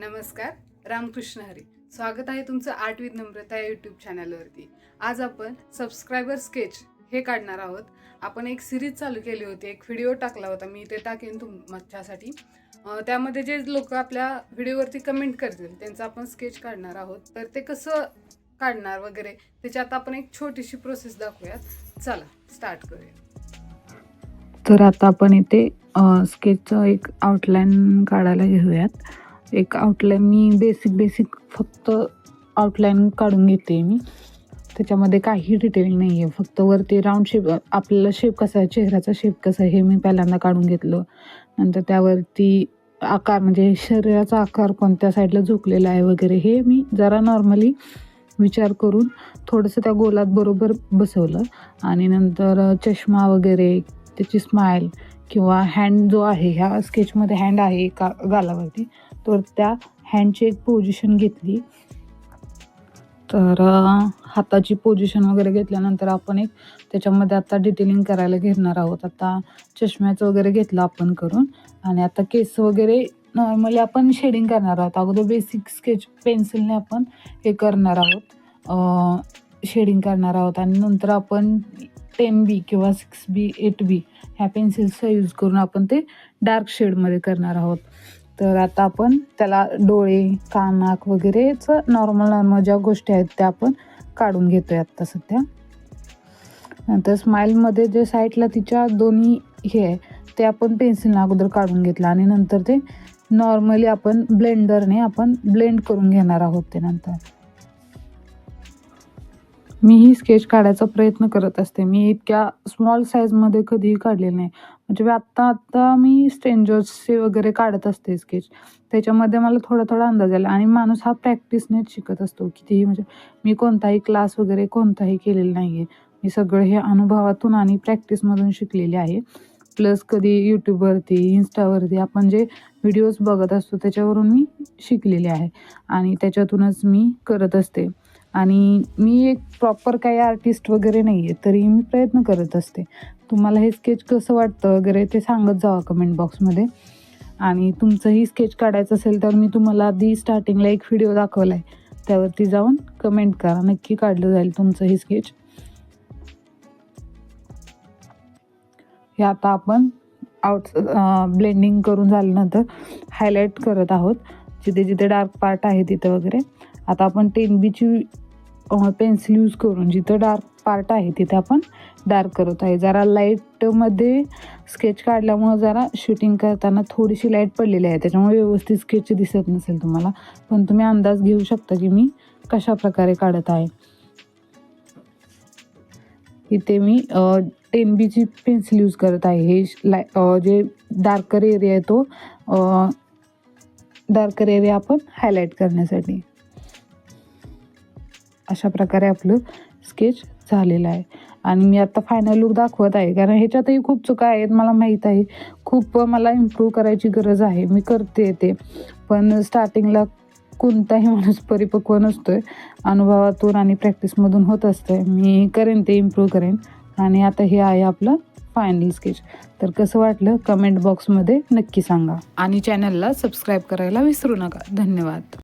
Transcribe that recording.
नमस्कार, रामकृष्ण हरी. स्वागत आहे तुमचं आर्ट विथ नम्रता या यूट्यूब चॅनलवरती. आज आपण सबस्क्रायबर स्केच हे काढणार आहोत. आपण एक सिरीज चालू केली होती, एक व्हिडिओ टाकला होता, मी ते टाकेन तुमच्यासाठी. त्यामध्ये जे लोक आपल्या व्हिडिओवरती कमेंट करतील त्यांचं आपण स्केच काढणार आहोत. तर ते कसं काढणार वगैरे त्याच्यात आपण एक छोटीशी प्रोसेस दाखवूयात. चला स्टार्ट करूया. तर आता आपण इथे स्केचचं एक आउटलाईन काढायला घेऊयात. एक आउटलाईन मी बेसिक फक्त आउटलाईन काढून घेते मी. त्याच्यामध्ये काही डिटेलिंग नाही आहे, फक्त वरती राऊंड शेप, आपल्याला शेप कसा आहे, चेहऱ्याचा शेप कसा आहे हे मी पहिल्यांदा काढून घेतलं. नंतर त्यावरती आकार, म्हणजे शरीराचा आकार कोणत्या साईडला झुकलेला आहे वगैरे हे मी जरा नॉर्मली विचार करून थोडंसं त्या गोलात बरोबर बसवलं. आणि नंतर चष्मा वगैरे, त्याची स्माईल किंवा हँड जो आहे, ह्या स्केचमध्ये हँड आहे एका गालावरती, तर त्या हँडची एक पोझिशन घेतली. तर हाताची पोझिशन वगैरे घेतल्यानंतर आपण एक त्याच्यामध्ये आता डिटेलिंग करायला घेणार आहोत. आता चष्म्याचं वगैरे घेतलं आपण करून, आणि आता केस वगैरे नॉर्मली आपण शेडिंग करणार आहोत. अगोदर बेसिक स्केच पेन्सिलने आपण हे करणार आहोत, शेडिंग करणार आहोत. आणि नंतर आपण 10B किंवा 6B 8B ह्या पेन्सिल्सचा यूज करून आपण ते डार्क शेडमध्ये करणार आहोत. तर आता आपण त्याला डोळे, कान, नाक वगैरेचं नॉर्मल ज्या गोष्टी आहेत त्या आपण काढून घेतोय आत्ता सध्या. नंतर स्माईलमध्ये जे साईडला तिच्या दोन्ही हे आहे ते आपण पेन्सिलने अगोदर काढून घेतलं, आणि नंतर ते नॉर्मली आपण ब्लेंडरने आपण ब्लेंड करून घेणार आहोत. ते नंतर मी ही स्केच काढायचा प्रयत्न करत असते. मी इतक्या स्मॉल साईजमध्ये कधीही काढलेलं नाही. म्हणजे आत्ता मी स्ट्रेंजर्सचे वगैरे काढत असते स्केच, त्याच्यामध्ये मला थोडा अंदाज आला. आणि माणूस हा प्रॅक्टिसनेच शिकत असतो कितीही. म्हणजे मी कोणताही क्लास वगैरे कोणताही केलेला नाही आहे. मी सगळं हे अनुभवातून आणि प्रॅक्टिसमधून शिकलेले आहे. प्लस कधी यूट्यूबवरती, इंस्टावरती आपण जे व्हिडिओज बघत असतो त्याच्यावरून मी शिकलेले आहे, आणि त्याच्यातूनच मी करत असते. आणि मी एक प्रॉपर काही आर्टिस्ट वगैरे नाही आहे, तरी मी प्रयत्न करत असते. तुम्हाला हे स्केच कसं वाटतं वगैरे ते सांगत जावा कमेंट बॉक्समध्ये. आणि तुमचंही स्केच काढायचं असेल तर मी तुम्हाला आधी स्टार्टिंगला एक व्हिडिओ दाखवला आहे, त्यावरती जाऊन कमेंट करा, नक्की काढलं जाईल तुमचंही स्केच. हे आता आपण ब्लेंडिंग करून झाल्यानंतर हायलाईट करत आहोत जिथे जिथे डार्क पार्ट आहे तिथं वगैरे. आता आपण 10Bची पेन्सिल यूज करून जिथं डार्क पार्ट आहे तिथे आपण डार्क करत आहे. जरा लाईटमध्ये स्केच काढल्यामुळं जरा शूटिंग करताना थोडीशी लाईट पडलेली आहे, त्याच्यामुळे व्यवस्थित स्केच दिसत नसेल तुम्हाला, पण तुम्ही अंदाज घेऊ शकता की मी कशा प्रकारे काढत आहे. इथे मी 10Bची पेन्सिल यूज करत आहे. हे जे डार्कर एरिया आहे तो डार्कर एरिया आपण हायलाईट करण्यासाठी. अशा प्रकारे आपलं स्केच झालेलं आहे. आणि मी आता फायनल लुक दाखवत आहे, कारण ह्याच्यातही खूप चुका आहेत मला माहीत आहे. खूप मला इम्प्रूव्ह करायची गरज आहे, मी करते ते. पण स्टार्टिंगला कोणताही माणूस परिपक्व नसतोय, अनुभवातून आणि प्रॅक्टिसमधून होत असतं. मी करेन ते, इम्प्रूव्ह करेन. आणि आता हे आहे आपलं फायनल स्केच. तर कसं वाटलं कमेंट बॉक्समध्ये नक्की सांगा, आणि चॅनलला सबस्क्राईब करायला विसरू नका. धन्यवाद.